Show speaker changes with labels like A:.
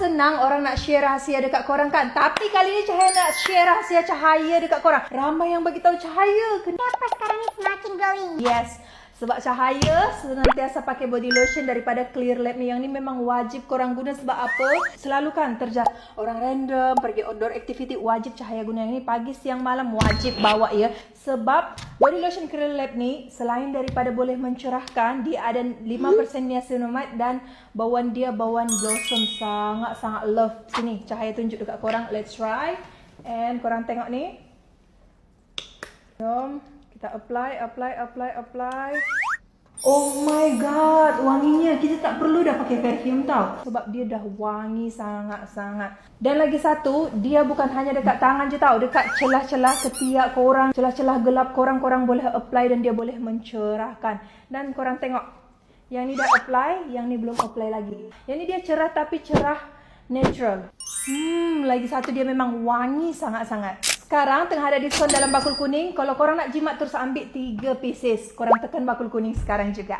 A: senang orang nak share rahsia dekat korang kan. Tapi kali ni Cahaya nak share rahsia cahaya dekat korang. Ramai yang bagi tahu Cahaya
B: Kenapa sekarang ni semakin glowing?
A: yes, sebab Cahaya senantiasa pakai body lotion daripada Clear Lab ni. Yang ni memang wajib korang guna sebab apa? Selalu kan terjadi orang random pergi outdoor activity, wajib Cahaya guna yang ni. Pagi, siang, malam wajib bawa ya. Sebab body lotion Clear Lab ni selain daripada boleh mencerahkan, dia ada 5% niacinamide dan bauan dia bauan blossom. Sangat-sangat love. Sini Cahaya tunjuk dekat korang. Let's try. And korang tengok ni. Jom. Kita apply. Oh my god, wanginya. Kita tak perlu dah pakai perfume tau. Sebab dia dah wangi sangat-sangat. Dan lagi satu, dia bukan hanya dekat tangan je tau. Dekat celah-celah ketiak korang, celah-celah gelap korang boleh apply dan dia boleh mencerahkan. Dan korang tengok, yang ni dah apply, yang ni belum apply lagi. Yang ni dia cerah tapi cerah natural. Lagi satu dia memang wangi sangat-sangat. Sekarang tengah ada diskon dalam bakul kuning. Kalau korang nak jimat terus ambil 3 pieces. Korang tekan bakul kuning sekarang juga.